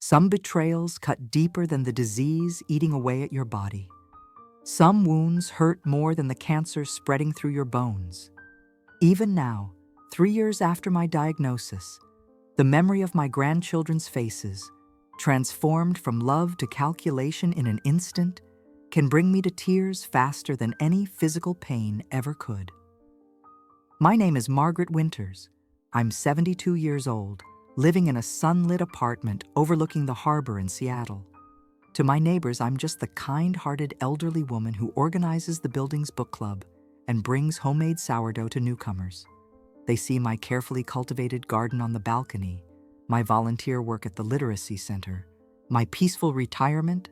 Some betrayals cut deeper than the disease eating away at your body. Some wounds hurt more than the cancer spreading through your bones. Even now, 3 years after my diagnosis, the memory of my grandchildren's faces, transformed from love to calculation in an instant, can bring me to tears faster than any physical pain ever could. My name is Margaret Winters. I'm 72 years old, living in a sunlit apartment overlooking the harbor in Seattle. To my neighbors, I'm just the kind-hearted elderly woman who organizes the building's book club and brings homemade sourdough to newcomers. They see my carefully cultivated garden on the balcony, my volunteer work at the literacy center, my peaceful retirement.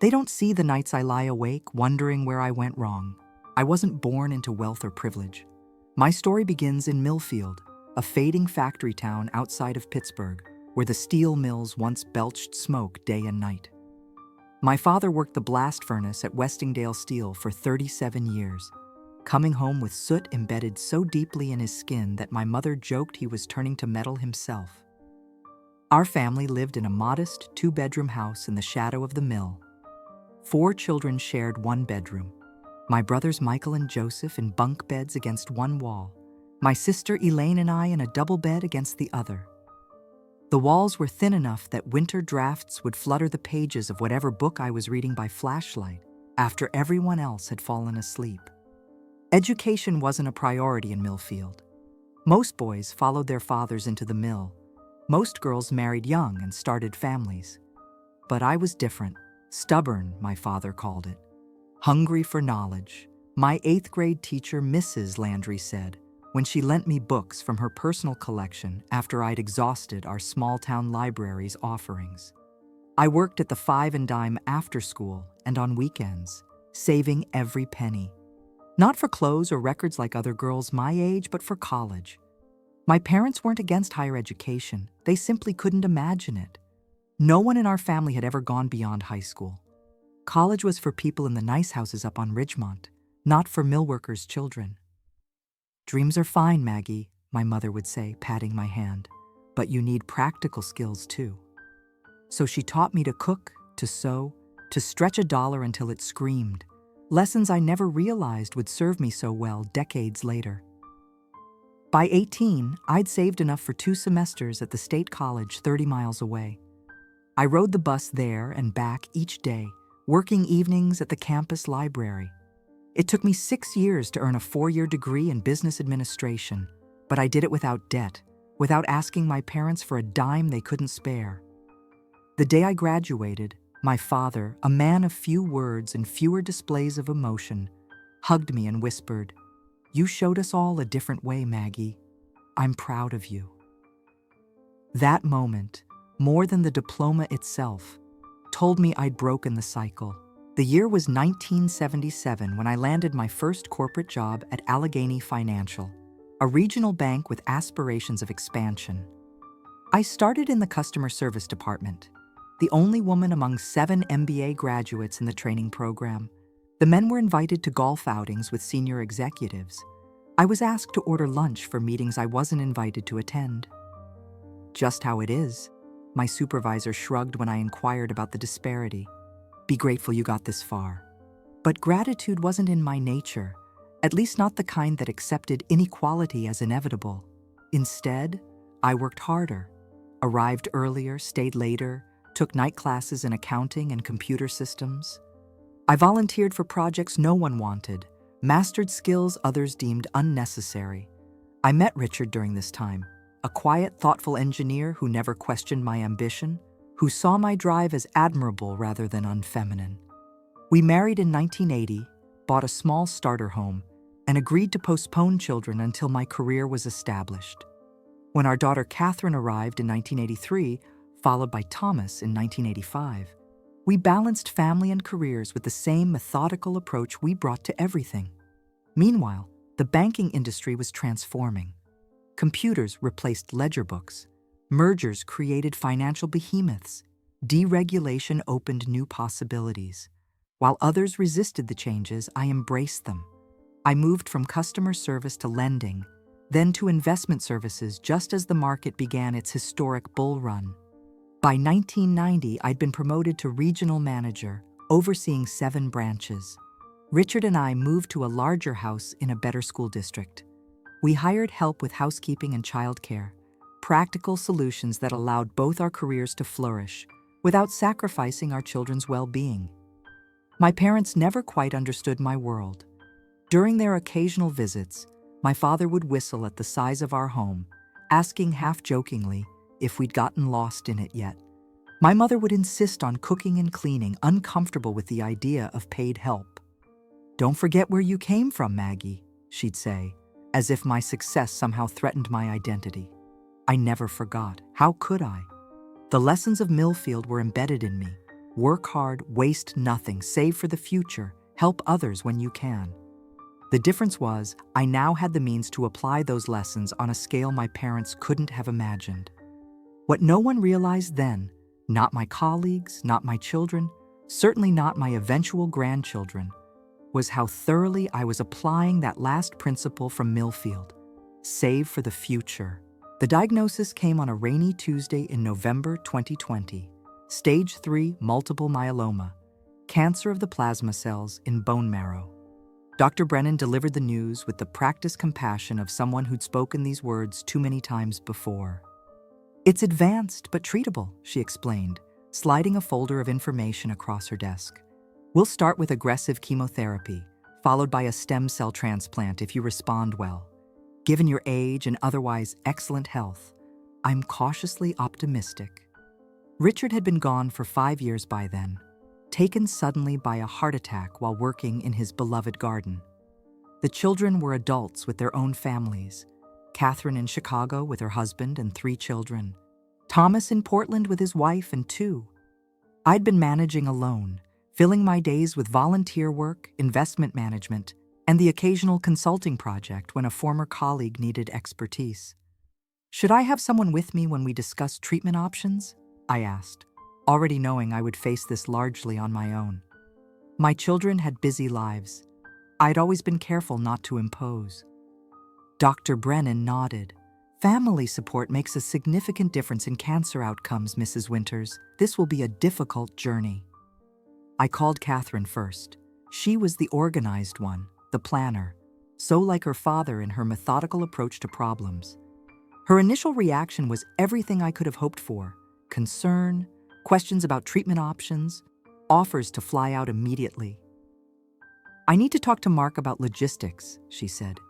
They don't see the nights I lie awake wondering where I went wrong. I wasn't born into wealth or privilege. My story begins in Millfield, a fading factory town outside of Pittsburgh, where the steel mills once belched smoke day and night. My father worked the blast furnace at Westingdale Steel for 37 years, coming home with soot embedded so deeply in his skin that my mother joked he was turning to metal himself. Our family lived in a modest 2-bedroom house in the shadow of the mill. 4 children shared one bedroom. My brothers Michael and Joseph in bunk beds against one wall. My sister Elaine and I in a double bed against the other. The walls were thin enough that winter drafts would flutter the pages of whatever book I was reading by flashlight after everyone else had fallen asleep. Education wasn't a priority in Millfield. Most boys followed their fathers into the mill. Most girls married young and started families. But I was different. Stubborn, my father called it. Hungry for knowledge. My 8th grade teacher, Mrs. Landry, said, when she lent me books from her personal collection after I'd exhausted our small-town library's offerings. I worked at the 5 and dime after school and on weekends, saving every penny. Not for clothes or records like other girls my age, but for college. My parents weren't against higher education. They simply couldn't imagine it. No one in our family had ever gone beyond high school. College was for people in the nice houses up on Ridgemont, not for mill workers' children. Dreams are fine, Maggie, my mother would say, patting my hand, but you need practical skills too. So she taught me to cook, to sew, to stretch a dollar until it screamed. Lessons I never realized would serve me so well decades later. By 18, I'd saved enough for 2 semesters at the state college 30 miles away. I rode the bus there and back each day, working evenings at the campus library. It took me 6 years to earn a 4-year degree in business administration, but I did it without debt, without asking my parents for a dime they couldn't spare. The day I graduated, my father, a man of few words and fewer displays of emotion, hugged me and whispered, "You showed us all a different way, Maggie. I'm proud of you." That moment, more than the diploma itself, told me I'd broken the cycle. The year was 1977 when I landed my first corporate job at Allegheny Financial, a regional bank with aspirations of expansion. I started in the customer service department, the only woman among 7 MBA graduates in the training program. The men were invited to golf outings with senior executives. I was asked to order lunch for meetings I wasn't invited to attend. Just how it is, my supervisor shrugged when I inquired about the disparity. Be grateful you got this far. But gratitude wasn't in my nature, at least not the kind that accepted inequality as inevitable. Instead, I worked harder, arrived earlier, stayed later, took night classes in accounting and computer systems. I volunteered for projects no one wanted, mastered skills others deemed unnecessary. I met Richard during this time, a quiet, thoughtful engineer who never questioned my ambition, who saw my drive as admirable rather than unfeminine. We married in 1980, bought a small starter home, and agreed to postpone children until my career was established. When our daughter Catherine arrived in 1983, followed by Thomas in 1985, we balanced family and careers with the same methodical approach we brought to everything. Meanwhile, the banking industry was transforming. Computers replaced ledger books. Mergers created financial behemoths. Deregulation opened new possibilities. While others resisted the changes, I embraced them. I moved from customer service to lending, then to investment services just as the market began its historic bull run. By 1990, I'd been promoted to regional manager, overseeing 7 branches. Richard and I moved to a larger house in a better school district. We hired help with housekeeping and childcare, practical solutions that allowed both our careers to flourish without sacrificing our children's well-being. My parents never quite understood my world. During their occasional visits, my father would whistle at the size of our home, asking half-jokingly if we'd gotten lost in it yet. My mother would insist on cooking and cleaning, uncomfortable with the idea of paid help. "Don't forget where you came from, Maggie," she'd say, as if my success somehow threatened my identity. I never forgot. How could I? The lessons of Millfield were embedded in me. Work hard, waste nothing, save for the future, help others when you can. The difference was, I now had the means to apply those lessons on a scale my parents couldn't have imagined. What no one realized then, not my colleagues, not my children, certainly not my eventual grandchildren, was how thoroughly I was applying that last principle from Millfield: save for the future. The diagnosis came on a rainy Tuesday in November 2020. Stage 3 multiple myeloma, cancer of the plasma cells in bone marrow. Dr. Brennan delivered the news with the practiced compassion of someone who'd spoken these words too many times before. "It's advanced but treatable," she explained, sliding a folder of information across her desk. "We'll start with aggressive chemotherapy, followed by a stem cell transplant if you respond well. Given your age and otherwise excellent health, I'm cautiously optimistic." Richard had been gone for 5 years by then, taken suddenly by a heart attack while working in his beloved garden. The children were adults with their own families. Catherine in Chicago with her husband and 3 children. Thomas in Portland with his wife and 2. I'd been managing alone, filling my days with volunteer work, investment management, and the occasional consulting project when a former colleague needed expertise. "Should I have someone with me when we discuss treatment options?" I asked, already knowing I would face this largely on my own. My children had busy lives. I'd always been careful not to impose. Dr. Brennan nodded. "Family support makes a significant difference in cancer outcomes, Mrs. Winters. This will be a difficult journey." I called Catherine first. She was the organized one, the planner, so like her father in her methodical approach to problems. Her initial reaction was everything I could have hoped for: concern, questions about treatment options, offers to fly out immediately. "I need to talk to Mark about logistics," she said.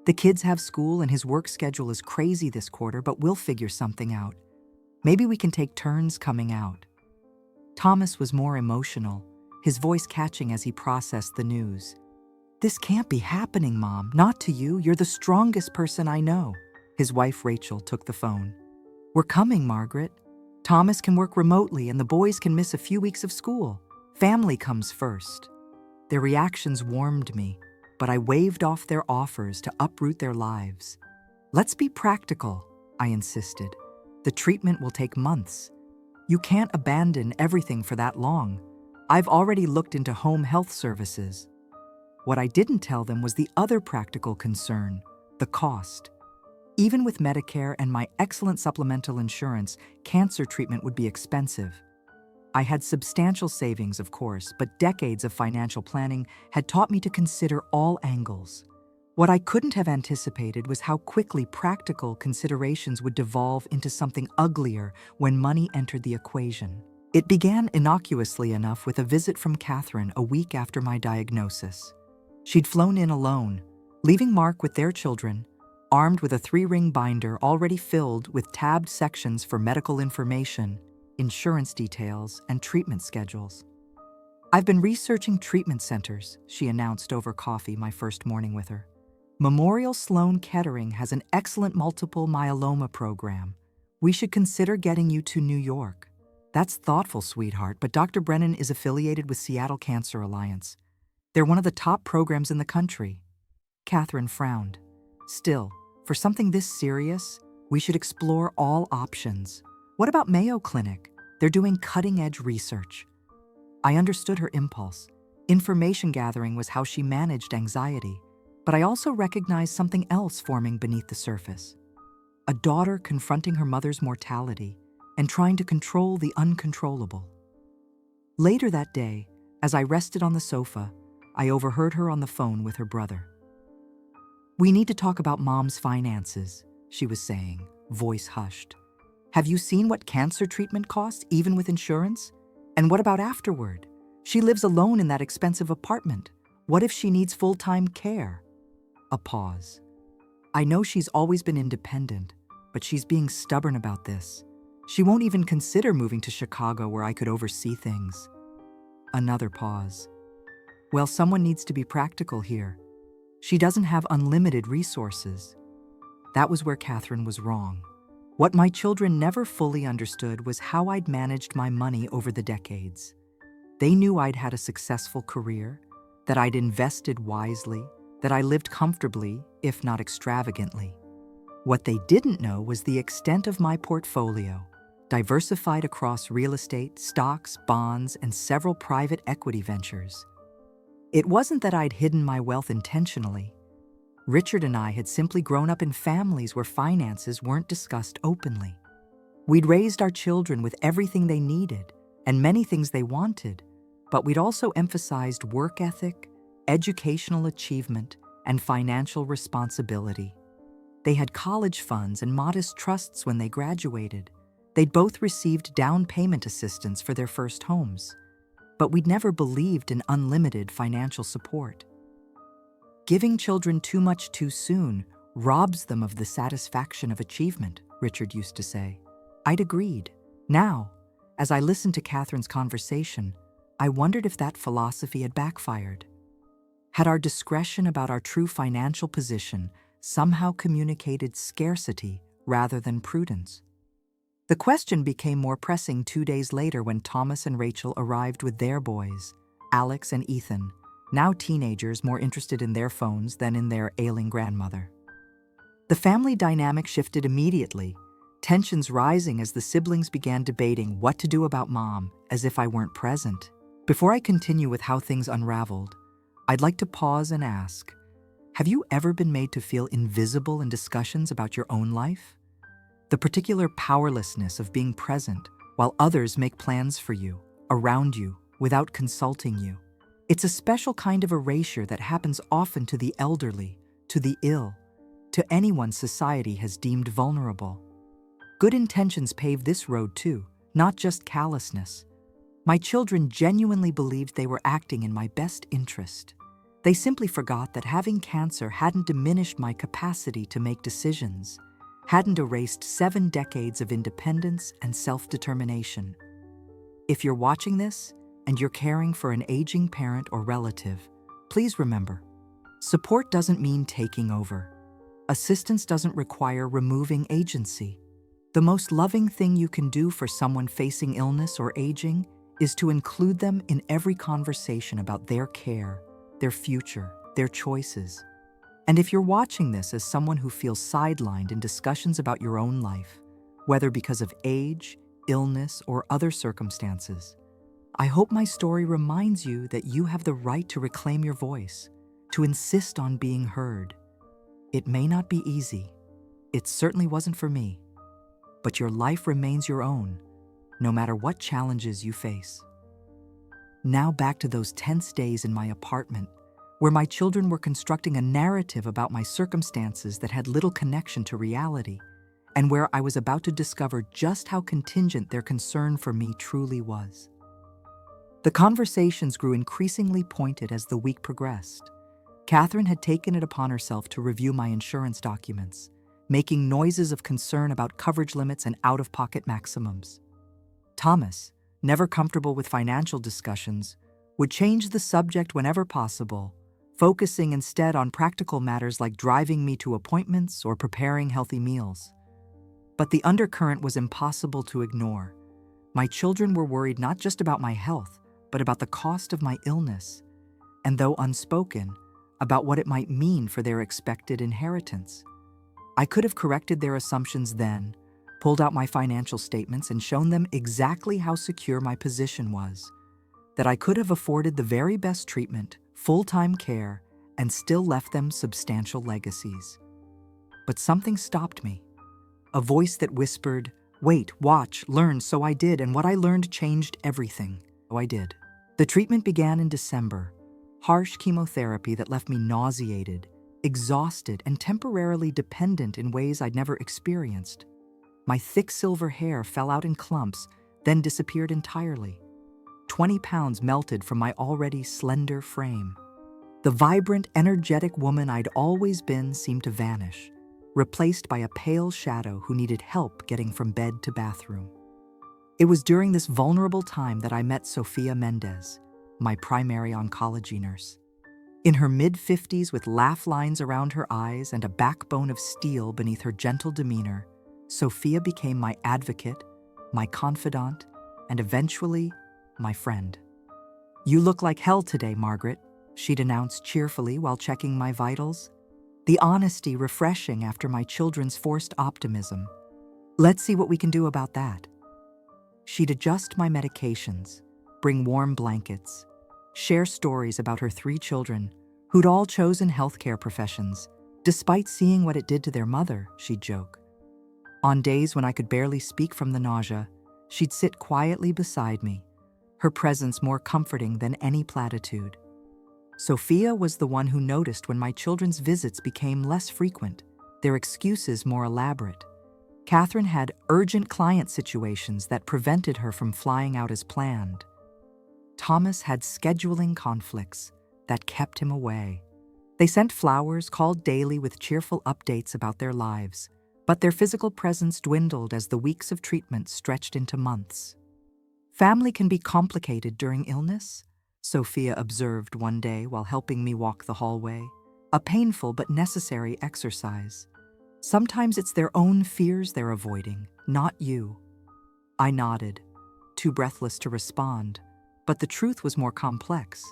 "The kids have school and his work schedule is crazy this quarter, but we'll figure something out. Maybe we can take turns coming out." Thomas was more emotional, his voice catching as he processed the news. "This can't be happening, Mom. Not to you. You're the strongest person I know." His wife, Rachel, took the phone. "We're coming, Margaret. Thomas can work remotely and the boys can miss a few weeks of school. Family comes first." Their reactions warmed me, but I waved off their offers to uproot their lives. "Let's be practical," I insisted. "The treatment will take months. You can't abandon everything for that long. I've already looked into home health services." What I didn't tell them was the other practical concern: the cost. Even with Medicare and my excellent supplemental insurance, cancer treatment would be expensive. I had substantial savings, of course, but decades of financial planning had taught me to consider all angles. What I couldn't have anticipated was how quickly practical considerations would devolve into something uglier when money entered the equation. It began innocuously enough with a visit from Catherine a week after my diagnosis. She'd flown in alone, leaving Mark with their children, armed with a 3-ring binder already filled with tabbed sections for medical information, insurance details, and treatment schedules. "I've been researching treatment centers," she announced over coffee my first morning with her. "Memorial Sloan Kettering has an excellent multiple myeloma program. We should consider getting you to New York." "That's thoughtful, sweetheart, but Dr. Brennan is affiliated with Seattle Cancer Alliance. They're one of the top programs in the country." Catherine frowned. "Still, for something this serious, we should explore all options. What about Mayo Clinic? They're doing cutting-edge research." I understood her impulse. Information gathering was how she managed anxiety, but I also recognized something else forming beneath the surface. A daughter confronting her mother's mortality, and trying to control the uncontrollable. Later that day, as I rested on the sofa, I overheard her on the phone with her brother. "We need to talk about Mom's finances," she was saying, voice hushed. "Have you seen what cancer treatment costs, even with insurance? And what about afterward? She lives alone in that expensive apartment. What if she needs full-time care?" A pause. "I know she's always been independent, but she's being stubborn about this. She won't even consider moving to Chicago where I could oversee things." Another pause. "Well, someone needs to be practical here. She doesn't have unlimited resources." That was where Catherine was wrong. What my children never fully understood was how I'd managed my money over the decades. They knew I'd had a successful career, that I'd invested wisely, that I lived comfortably, if not extravagantly. What they didn't know was the extent of my portfolio, diversified across real estate, stocks, bonds, and several private equity ventures. It wasn't that I'd hidden my wealth intentionally. Richard and I had simply grown up in families where finances weren't discussed openly. We'd raised our children with everything they needed and many things they wanted, but we'd also emphasized work ethic, educational achievement, and financial responsibility. They had college funds and modest trusts when they graduated. They'd both received down payment assistance for their first homes. But we'd never believed in unlimited financial support. "Giving children too much too soon robs them of the satisfaction of achievement," Richard used to say. I'd agreed. Now, as I listened to Catherine's conversation, I wondered if that philosophy had backfired. Had our discretion about our true financial position somehow communicated scarcity rather than prudence? The question became more pressing 2 days later when Thomas and Rachel arrived with their boys, Alex and Ethan, now teenagers more interested in their phones than in their ailing grandmother. The family dynamic shifted immediately, tensions rising as the siblings began debating what to do about Mom, as if I weren't present. Before I continue with how things unraveled, I'd like to pause and ask, have you ever been made to feel invisible in discussions about your own life? The particular powerlessness of being present while others make plans for you, around you, without consulting you. It's a special kind of erasure that happens often to the elderly, to the ill, to anyone society has deemed vulnerable. Good intentions pave this road too, not just callousness. My children genuinely believed they were acting in my best interest. They simply forgot that having cancer hadn't diminished my capacity to make decisions, hadn't erased 7 decades of independence and self-determination. If you're watching this and you're caring for an aging parent or relative, please remember, support doesn't mean taking over. Assistance doesn't require removing agency. The most loving thing you can do for someone facing illness or aging is to include them in every conversation about their care, their future, their choices. And if you're watching this as someone who feels sidelined in discussions about your own life, whether because of age, illness, or other circumstances, I hope my story reminds you that you have the right to reclaim your voice, to insist on being heard. It may not be easy. It certainly wasn't for me. But your life remains your own, no matter what challenges you face. Now back to those tense days in my apartment, where my children were constructing a narrative about my circumstances that had little connection to reality, and where I was about to discover just how contingent their concern for me truly was. The conversations grew increasingly pointed as the week progressed. Catherine had taken it upon herself to review my insurance documents, making noises of concern about coverage limits and out-of-pocket maximums. Thomas, never comfortable with financial discussions, would change the subject whenever possible, focusing instead on practical matters like driving me to appointments or preparing healthy meals. But the undercurrent was impossible to ignore. My children were worried not just about my health, but about the cost of my illness, and though unspoken, about what it might mean for their expected inheritance. I could have corrected their assumptions then, pulled out my financial statements and shown them exactly how secure my position was, that I could have afforded the very best treatment, full-time care, and still left them substantial legacies. But something stopped me. A voice that whispered, Wait, watch, learn, so I did, and what I learned changed everything. So I did. The treatment began in December. Harsh chemotherapy that left me nauseated, exhausted, and temporarily dependent in ways I'd never experienced. My thick silver hair fell out in clumps, then disappeared entirely. 20 pounds melted from my already slender frame. The vibrant, energetic woman I'd always been seemed to vanish, replaced by a pale shadow who needed help getting from bed to bathroom. It was during this vulnerable time that I met Sofia Mendez, my primary oncology nurse. In her mid-50s, with laugh lines around her eyes and a backbone of steel beneath her gentle demeanor, Sofia became my advocate, my confidant, and eventually, my friend. "You look like hell today, Margaret," she'd announce cheerfully while checking my vitals. The honesty refreshing after my children's forced optimism. "Let's see what we can do about that." She'd adjust my medications, bring warm blankets, share stories about her 3 children who'd all chosen healthcare professions, despite seeing what it did to their mother, she'd joke. On days when I could barely speak from the nausea, she'd sit quietly beside me, her presence more comforting than any platitude. Sofia was the one who noticed when my children's visits became less frequent, their excuses more elaborate. Catherine had urgent client situations that prevented her from flying out as planned. Thomas had scheduling conflicts that kept him away. They sent flowers, called daily with cheerful updates about their lives, but their physical presence dwindled as the weeks of treatment stretched into months. "Family can be complicated during illness," Sofia observed one day while helping me walk the hallway, a painful but necessary exercise. "Sometimes it's their own fears they're avoiding, not you." I nodded, too breathless to respond, but the truth was more complex.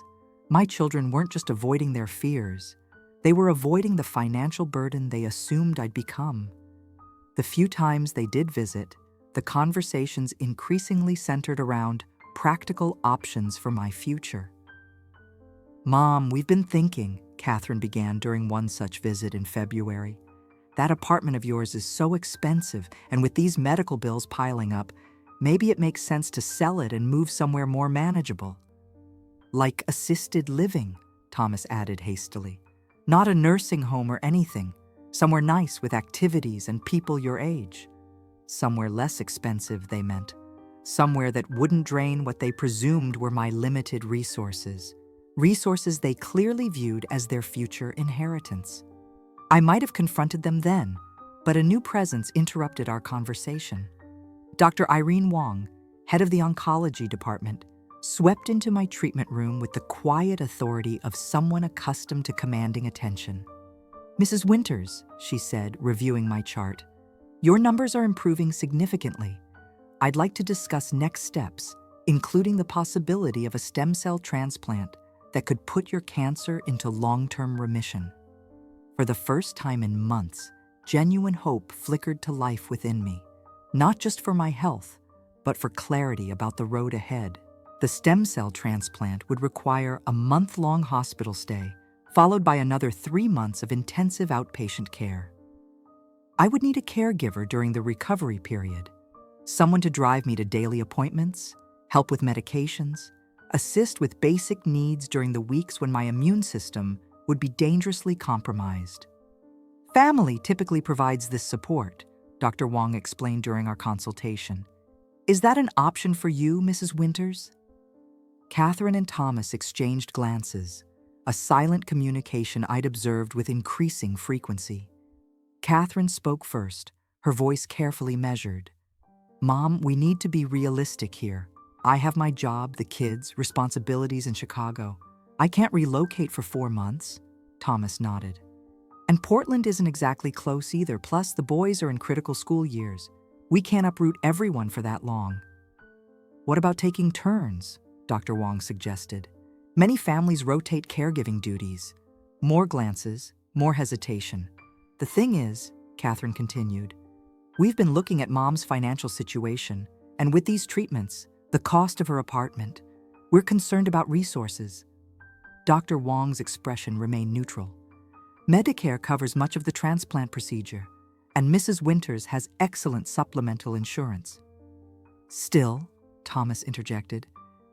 My children weren't just avoiding their fears, they were avoiding the financial burden they assumed I'd become. The few times they did visit, the conversations increasingly centered around practical options for my future. "Mom, we've been thinking," Catherine began during one such visit in February. "That apartment of yours is so expensive, and with these medical bills piling up, maybe it makes sense to sell it and move somewhere more manageable." "Like assisted living," Thomas added hastily. "Not a nursing home or anything. Somewhere nice with activities and people your age." Somewhere less expensive, they meant. Somewhere that wouldn't drain what they presumed were my limited resources. Resources they clearly viewed as their future inheritance. I might have confronted them then, but a new presence interrupted our conversation. Dr. Irene Wong, head of the oncology department, swept into my treatment room with the quiet authority of someone accustomed to commanding attention. "Mrs. Winters," she said, reviewing my chart, "your numbers are improving significantly. I'd like to discuss next steps, including the possibility of a stem cell transplant that could put your cancer into long-term remission." For the first time in months, genuine hope flickered to life within me, not just for my health, but for clarity about the road ahead. The stem cell transplant would require a month-long hospital stay, followed by another 3 months of intensive outpatient care. I would need a caregiver during the recovery period, someone to drive me to daily appointments, help with medications, assist with basic needs during the weeks when my immune system would be dangerously compromised. "Family typically provides this support," Dr. Wong explained during our consultation. "Is that an option for you, Mrs. Winters?" Catherine and Thomas exchanged glances, a silent communication I'd observed with increasing frequency. Catherine spoke first, her voice carefully measured. "Mom, we need to be realistic here. I have my job, the kids, responsibilities in Chicago. I can't relocate for 4 months." Thomas nodded. "And Portland isn't exactly close either, plus the boys are in critical school years. We can't uproot everyone for that long." "What about taking turns?" Dr. Wong suggested. "Many families rotate caregiving duties." More glances, more hesitation. "The thing is," Catherine continued, "we've been looking at Mom's financial situation, and with these treatments, the cost of her apartment, we're concerned about resources." Dr. Wong's expression remained neutral. "Medicare covers much of the transplant procedure. and Mrs. Winters has excellent supplemental insurance. Still, Thomas interjected,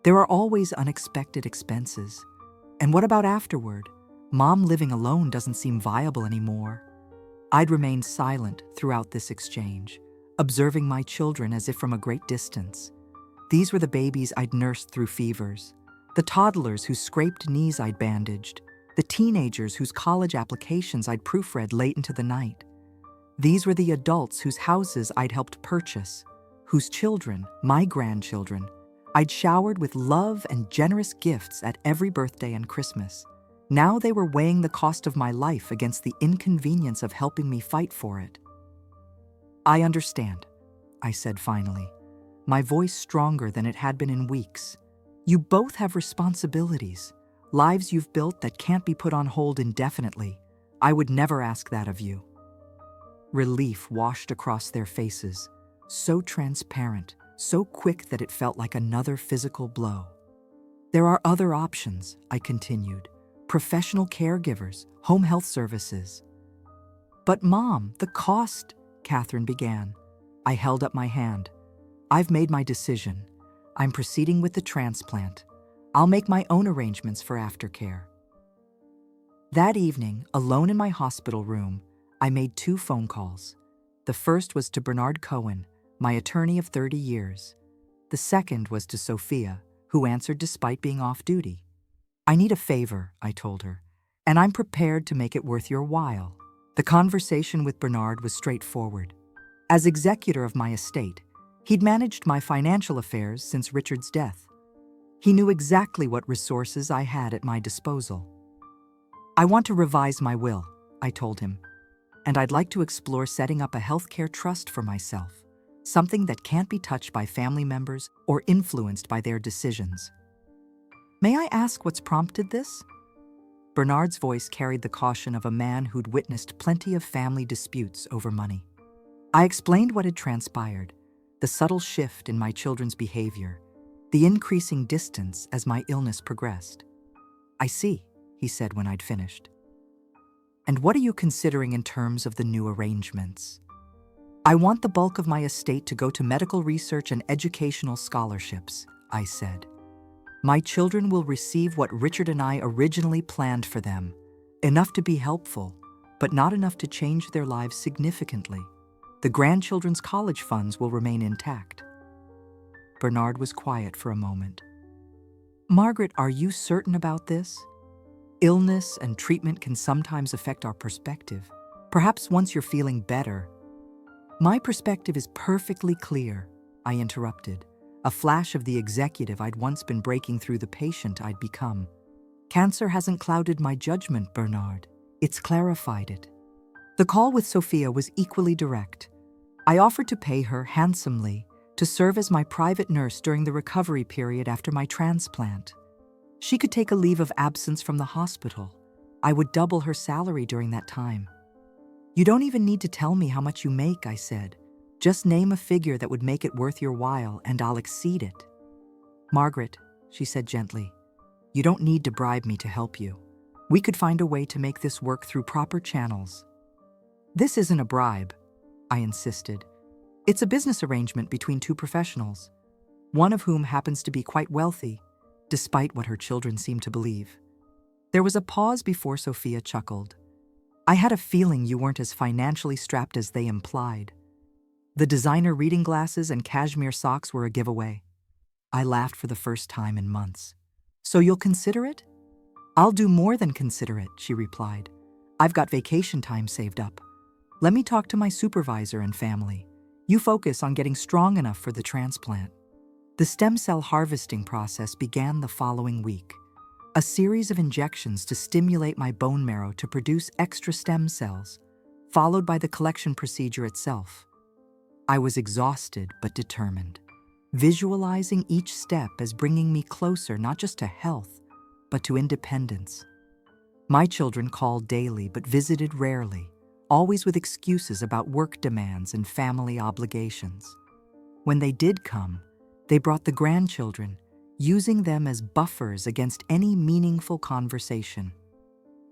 there are always unexpected expenses. And what about afterward? Mom living alone doesn't seem viable anymore. I'd remained silent throughout this exchange, observing my children as if from a great distance. These were the babies I'd nursed through fevers, the toddlers whose scraped knees I'd bandaged, the teenagers whose college applications I'd proofread late into the night. These were the adults whose houses I'd helped purchase, whose children, my grandchildren, I'd showered with love and generous gifts at every birthday and Christmas. Now they were weighing the cost of my life against the inconvenience of helping me fight for it. I understand, I said finally, my voice stronger than it had been in weeks. You both have responsibilities, lives you've built that can't be put on hold indefinitely. I would never ask that of you. Relief washed across their faces, so transparent, so quick that it felt like another physical blow. There are other options, I continued. Professional caregivers, home health services. But Mom, the cost, Catherine began. I held up my hand. I've made my decision. I'm proceeding with the transplant. I'll make my own arrangements for aftercare. That evening, alone in my hospital room, I made 2 phone calls. The first was to Bernard Cohen, my attorney of 30 years. The second was to Sophia, who answered despite being off duty. I need a favor, I told her, and I'm prepared to make it worth your while. The conversation with Bernard was straightforward. As executor of my estate, he'd managed my financial affairs since Richard's death. He knew exactly what resources I had at my disposal. I want to revise my will, I told him, and I'd like to explore setting up a healthcare trust for myself, something that can't be touched by family members or influenced by their decisions. May I ask what's prompted this? Bernard's voice carried the caution of a man who'd witnessed plenty of family disputes over money. I explained what had transpired, the subtle shift in my children's behavior, the increasing distance as my illness progressed. I see, he said when I'd finished. And what are you considering in terms of the new arrangements? I want the bulk of my estate to go to medical research and educational scholarships, I said. My children will receive what Richard and I originally planned for them, enough to be helpful, but not enough to change their lives significantly. The grandchildren's college funds will remain intact. Bernard was quiet for a moment. Margaret, are you certain about this? Illness and treatment can sometimes affect our perspective. Perhaps once you're feeling better. My perspective is perfectly clear, I interrupted, a flash of the executive I'd once been breaking through the patient I'd become. Cancer hasn't clouded my judgment, Bernard. It's clarified it. The call with Sophia was equally direct. I offered to pay her handsomely to serve as my private nurse during the recovery period after my transplant. She could take a leave of absence from the hospital. I would double her salary during that time. You don't even need to tell me how much you make, I said. Just name a figure that would make it worth your while, and I'll exceed it. Margaret, she said gently, you don't need to bribe me to help you. We could find a way to make this work through proper channels. This isn't a bribe, I insisted. It's a business arrangement between 2 professionals, one of whom happens to be quite wealthy, despite what her children seem to believe. There was a pause before Sophia chuckled. I had a feeling you weren't as financially strapped as they implied. The designer reading glasses and cashmere socks were a giveaway. I laughed for the first time in months. So you'll consider it? I'll do more than consider it, she replied. I've got vacation time saved up. Let me talk to my supervisor and family. You focus on getting strong enough for the transplant. The stem cell harvesting process began the following week. A series of injections to stimulate my bone marrow to produce extra stem cells, followed by the collection procedure itself. I was exhausted but determined, visualizing each step as bringing me closer not just to health, but to independence. My children called daily but visited rarely, always with excuses about work demands and family obligations. When they did come, they brought the grandchildren, using them as buffers against any meaningful conversation.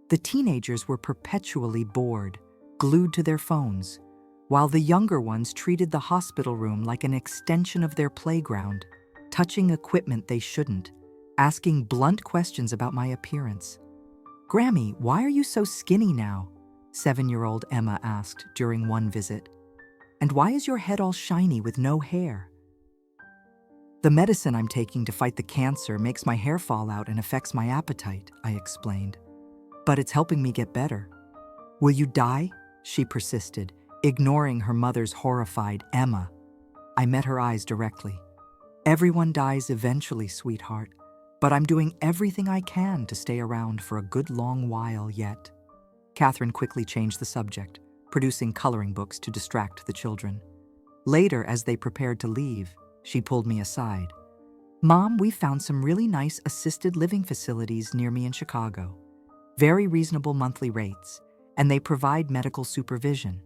The teenagers were perpetually bored, glued to their phones, while the younger ones treated the hospital room like an extension of their playground, touching equipment they shouldn't, asking blunt questions about my appearance. "Grammy, why are you so skinny now?" 7-year-old Emma asked during one visit. "And why is your head all shiny with no hair?" "The medicine I'm taking to fight the cancer makes my hair fall out and affects my appetite," I explained. "But it's helping me get better." "Will you die?" she persisted, ignoring her mother's horrified Emma. I met her eyes directly. "Everyone dies eventually, sweetheart, but I'm doing everything I can to stay around for a good long while yet." Catherine quickly changed the subject, producing coloring books to distract the children. Later, as they prepared to leave, she pulled me aside. "Mom, we found some really nice assisted living facilities near me in Chicago. Very reasonable monthly rates, and they provide medical supervision.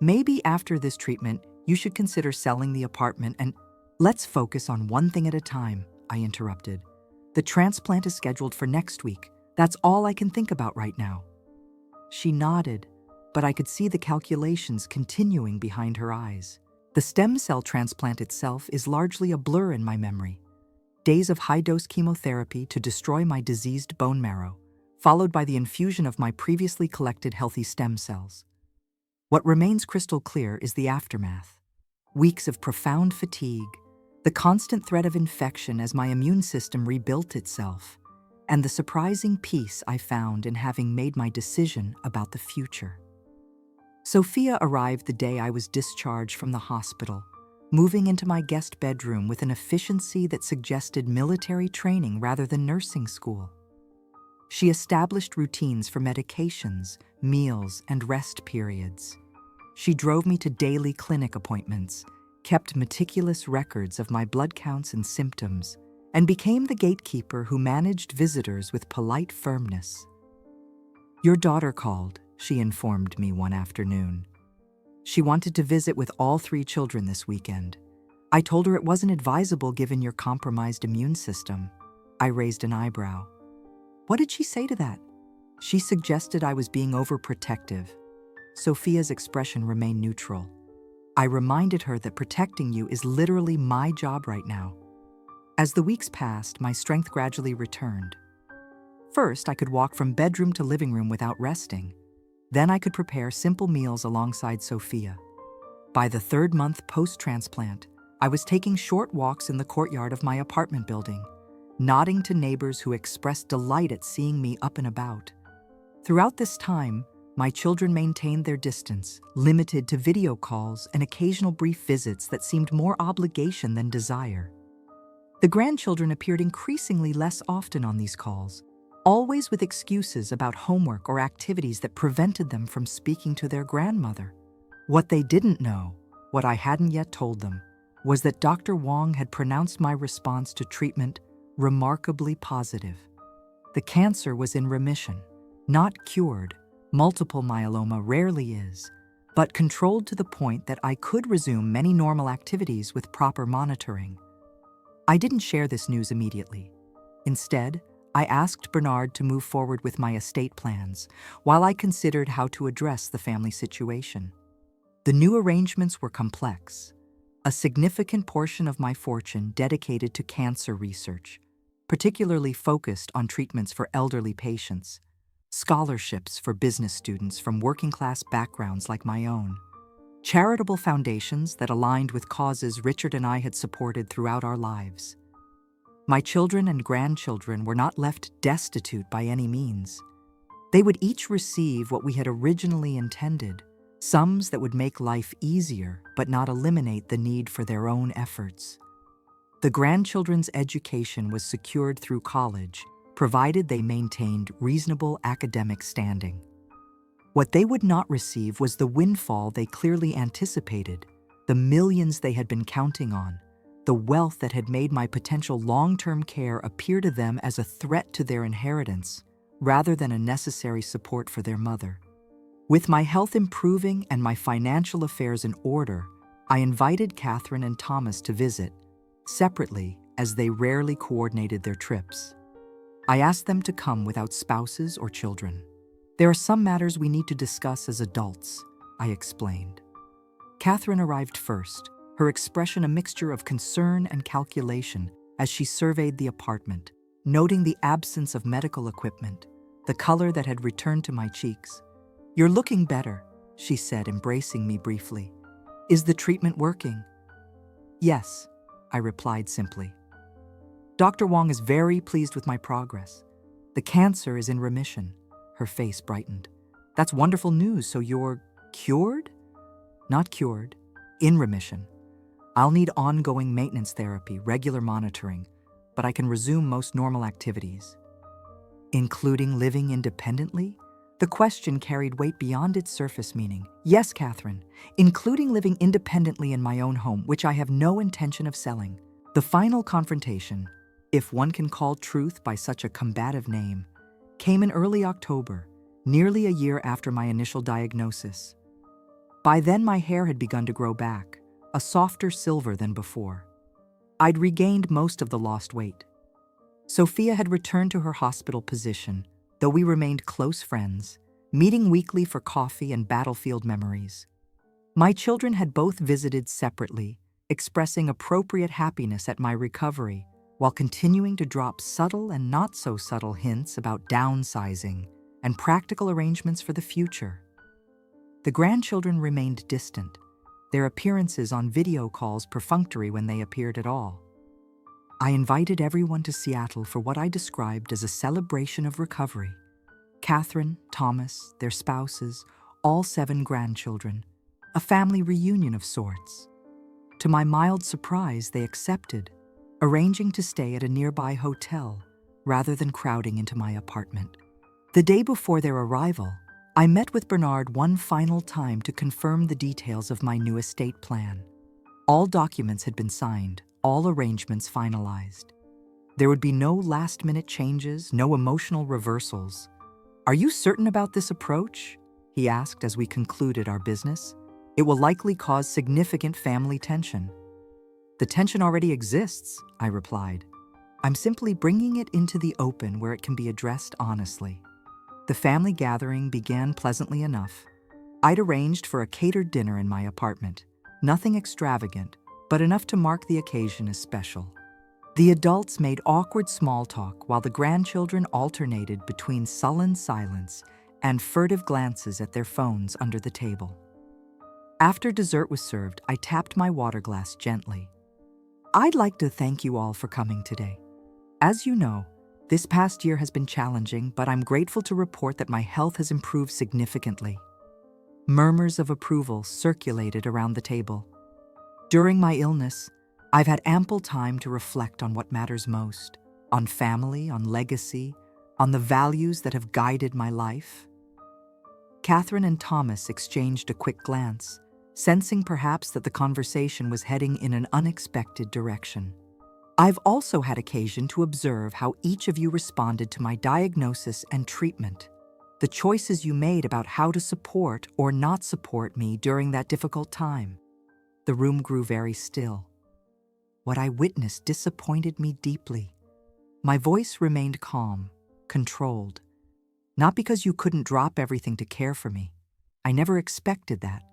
Maybe after this treatment, you should consider selling the apartment and—" "Let's focus on one thing at a time," I interrupted. "The transplant is scheduled for next week. That's all I can think about right now." She nodded, but I could see the calculations continuing behind her eyes. The stem cell transplant itself is largely a blur in my memory. Days of high-dose chemotherapy to destroy my diseased bone marrow, followed by the infusion of my previously collected healthy stem cells. What remains crystal clear is the aftermath. Weeks of profound fatigue, the constant threat of infection as my immune system rebuilt itself, and the surprising peace I found in having made my decision about the future. Sophia arrived the day I was discharged from the hospital, moving into my guest bedroom with an efficiency that suggested military training rather than nursing school. She established routines for medications, meals, and rest periods. She drove me to daily clinic appointments, kept meticulous records of my blood counts and symptoms, and became the gatekeeper who managed visitors with polite firmness. "Your daughter called," she informed me one afternoon. "She wanted to visit with all 3 children this weekend. I told her it wasn't advisable given your compromised immune system." I raised an eyebrow. "What did she say to that?" "She suggested I was being overprotective." Sophia's expression remained neutral. "I reminded her that protecting you is literally my job right now." As the weeks passed, my strength gradually returned. First, I could walk from bedroom to living room without resting. Then I could prepare simple meals alongside Sophia. By the 3rd month post-transplant, I was taking short walks in the courtyard of my apartment building, nodding to neighbors who expressed delight at seeing me up and about. Throughout this time, my children maintained their distance, limited to video calls and occasional brief visits that seemed more obligation than desire. The grandchildren appeared increasingly less often on these calls, always with excuses about homework or activities that prevented them from speaking to their grandmother. What they didn't know, what I hadn't yet told them, was that Dr. Wong had pronounced my response to treatment remarkably positive. The cancer was in remission, not cured. Multiple myeloma rarely is, but controlled to the point that I could resume many normal activities with proper monitoring. I didn't share this news immediately. Instead, I asked Bernard to move forward with my estate plans while I considered how to address the family situation. The new arrangements were complex. A significant portion of my fortune dedicated to cancer research, particularly focused on treatments for elderly patients, scholarships for business students from working-class backgrounds like my own, charitable foundations that aligned with causes Richard and I had supported throughout our lives. My children and grandchildren were not left destitute by any means. They would each receive what we had originally intended, sums that would make life easier but not eliminate the need for their own efforts. The grandchildren's education was secured through college, provided they maintained reasonable academic standing. What they would not receive was the windfall they clearly anticipated, the millions they had been counting on, the wealth that had made my potential long-term care appear to them as a threat to their inheritance, rather than a necessary support for their mother. With my health improving and my financial affairs in order, I invited Catherine and Thomas to visit, separately, as they rarely coordinated their trips. I asked them to come without spouses or children. "There are some matters we need to discuss as adults," I explained. Catherine arrived first, her expression a mixture of concern and calculation as she surveyed the apartment, noting the absence of medical equipment, the color that had returned to my cheeks. "You're looking better," she said, embracing me briefly. "Is the treatment working?" "Yes," I replied simply. "Dr. Wong is very pleased with my progress. The cancer is in remission." Her face brightened. "That's wonderful news. So you're cured?" "Not cured, in remission. I'll need ongoing maintenance therapy, regular monitoring, but I can resume most normal activities." "Including living independently?" The question carried weight beyond its surface meaning. "Yes, Catherine, including living independently in my own home, which I have no intention of selling." The final confrontation, if one can call truth by such a combative name, came in early October, nearly a year after my initial diagnosis. By then, my hair had begun to grow back, a softer silver than before. I'd regained most of the lost weight. Sophia had returned to her hospital position, though we remained close friends, meeting weekly for coffee and battlefield memories. My children had both visited separately, expressing appropriate happiness at my recovery, while continuing to drop subtle and not so subtle hints about downsizing and practical arrangements for the future. The grandchildren remained distant, their appearances on video calls perfunctory when they appeared at all. I invited everyone to Seattle for what I described as a celebration of recovery. Catherine, Thomas, their spouses, all 7 grandchildren, a family reunion of sorts. To my mild surprise, they accepted, arranging to stay at a nearby hotel rather than crowding into my apartment. The day before their arrival, I met with Bernard one final time to confirm the details of my new estate plan. All documents had been signed, all arrangements finalized. There would be no last-minute changes, no emotional reversals. "Are you certain about this approach?" he asked as we concluded our business. "It will likely cause significant family tension." "The tension already exists," I replied. "I'm simply bringing it into the open where it can be addressed honestly." The family gathering began pleasantly enough. I'd arranged for a catered dinner in my apartment. Nothing extravagant, but enough to mark the occasion as special. The adults made awkward small talk while the grandchildren alternated between sullen silence and furtive glances at their phones under the table. After dessert was served, I tapped my water glass gently. "I'd like to thank you all for coming today. As you know, this past year has been challenging, but I'm grateful to report that my health has improved significantly." Murmurs of approval circulated around the table. During my illness, I've had ample time to reflect on what matters most, on family, on legacy, on the values that have guided my life. Catherine and Thomas exchanged a quick glance, sensing perhaps that the conversation was heading in an unexpected direction. I've also had occasion to observe how each of you responded to my diagnosis and treatment, the choices you made about how to support or not support me during that difficult time. The room grew very still. What I witnessed disappointed me deeply. My voice remained calm, controlled. Not because you couldn't drop everything to care for me. I never expected that.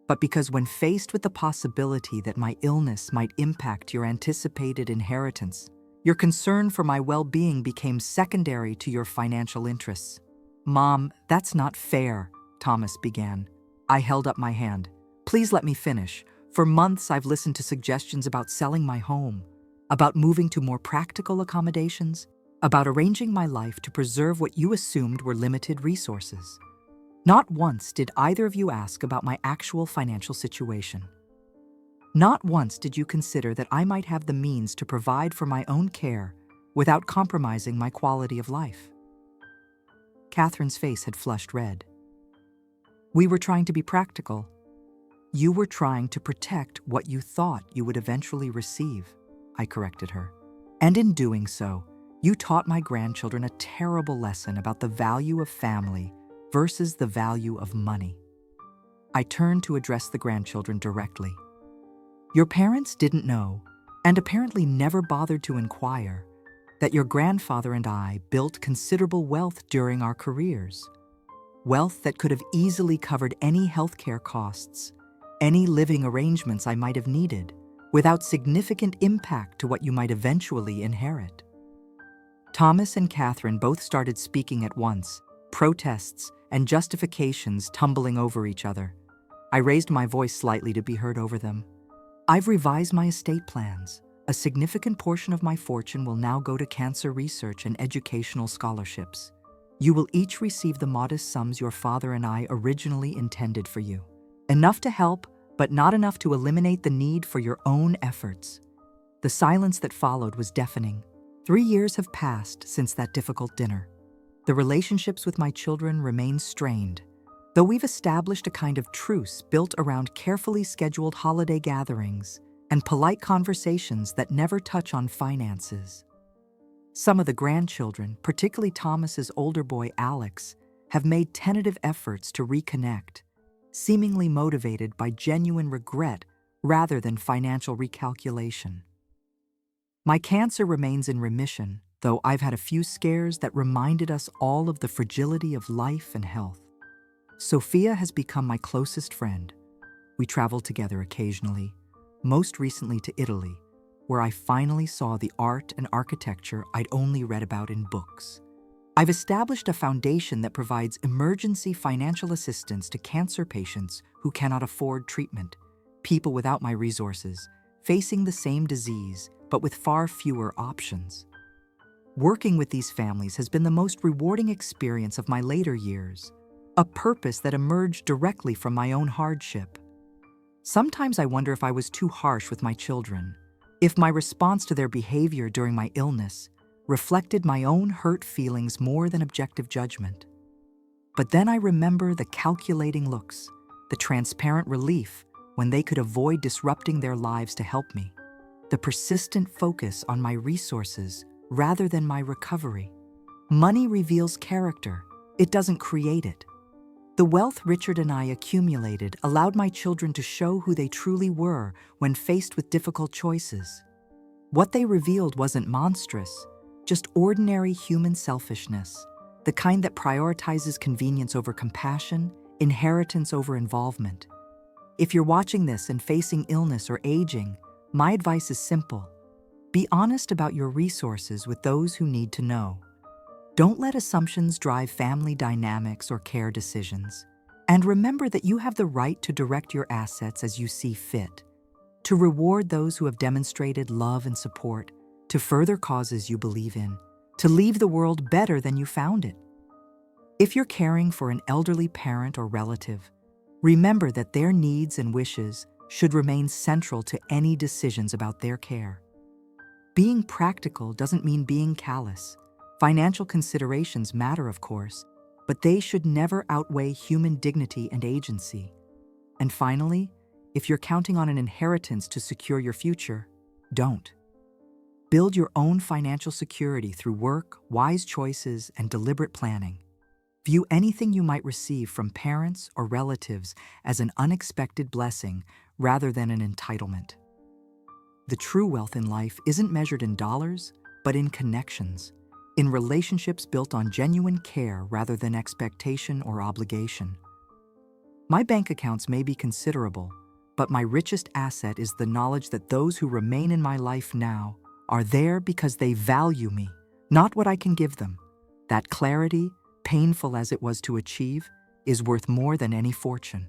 But because when faced with the possibility that my illness might impact your anticipated inheritance, your concern for my well-being became secondary to your financial interests. "Mom, that's not fair," Thomas began. I held up my hand. "Please let me finish. For months, I've listened to suggestions about selling my home, about moving to more practical accommodations, about arranging my life to preserve what you assumed were limited resources. Not once did either of you ask about my actual financial situation. Not once did you consider that I might have the means to provide for my own care without compromising my quality of life." Catherine's face had flushed red. "We were trying to be practical. You were trying to protect what you thought you would eventually receive," I corrected her. "And in doing so, you taught my grandchildren a terrible lesson about the value of family versus the value of money." I turned to address the grandchildren directly. "Your parents didn't know, and apparently never bothered to inquire, that your grandfather and I built considerable wealth during our careers. Wealth that could have easily covered any healthcare costs, any living arrangements I might have needed, without significant impact to what you might eventually inherit. Thomas and Catherine both started speaking at once, protests and justifications tumbling over each other. I raised my voice slightly to be heard over them. I've revised my estate plans. A significant portion of my fortune will now go to cancer research and educational scholarships. You will each receive the modest sums your father and I originally intended for you. Enough to help, but not enough to eliminate the need for your own efforts. The silence that followed was deafening. 3 years have passed since that difficult dinner. The relationships with my children remain strained, though we've established a kind of truce built around carefully scheduled holiday gatherings and polite conversations that never touch on finances. Some of the grandchildren, particularly Thomas's older boy Alex, have made tentative efforts to reconnect, seemingly motivated by genuine regret rather than financial recalculation. My cancer remains in remission, though I've had a few scares that reminded us all of the fragility of life and health. Sophia has become my closest friend. We travel together occasionally, most recently to Italy, where I finally saw the art and architecture I'd only read about in books. I've established a foundation that provides emergency financial assistance to cancer patients who cannot afford treatment, people without my resources, facing the same disease, but with far fewer options. Working with these families has been the most rewarding experience of my later years, a purpose that emerged directly from my own hardship. Sometimes I wonder if I was too harsh with my children, if my response to their behavior during my illness reflected my own hurt feelings more than objective judgment. But then I remember the calculating looks, the transparent relief when they could avoid disrupting their lives to help me, the persistent focus on my resources rather than my recovery. Money reveals character, it doesn't create it. The wealth Richard and I accumulated allowed my children to show who they truly were when faced with difficult choices. What they revealed wasn't monstrous, just ordinary human selfishness, the kind that prioritizes convenience over compassion, inheritance over involvement. If you're watching this and facing illness or aging, my advice is simple. Be honest about your resources with those who need to know. Don't let assumptions drive family dynamics or care decisions. And remember that you have the right to direct your assets as you see fit, to reward those who have demonstrated love and support, to further causes you believe in, to leave the world better than you found it. If you're caring for an elderly parent or relative, remember that their needs and wishes should remain central to any decisions about their care. Being practical doesn't mean being callous. Financial considerations matter, of course, but they should never outweigh human dignity and agency. And finally, if you're counting on an inheritance to secure your future, don't. Build your own financial security through work, wise choices, and deliberate planning. View anything you might receive from parents or relatives as an unexpected blessing rather than an entitlement. The true wealth in life isn't measured in dollars, but in connections, in relationships built on genuine care rather than expectation or obligation. My bank accounts may be considerable, but my richest asset is the knowledge that those who remain in my life now are there because they value me, not what I can give them. That clarity, painful as it was to achieve, is worth more than any fortune.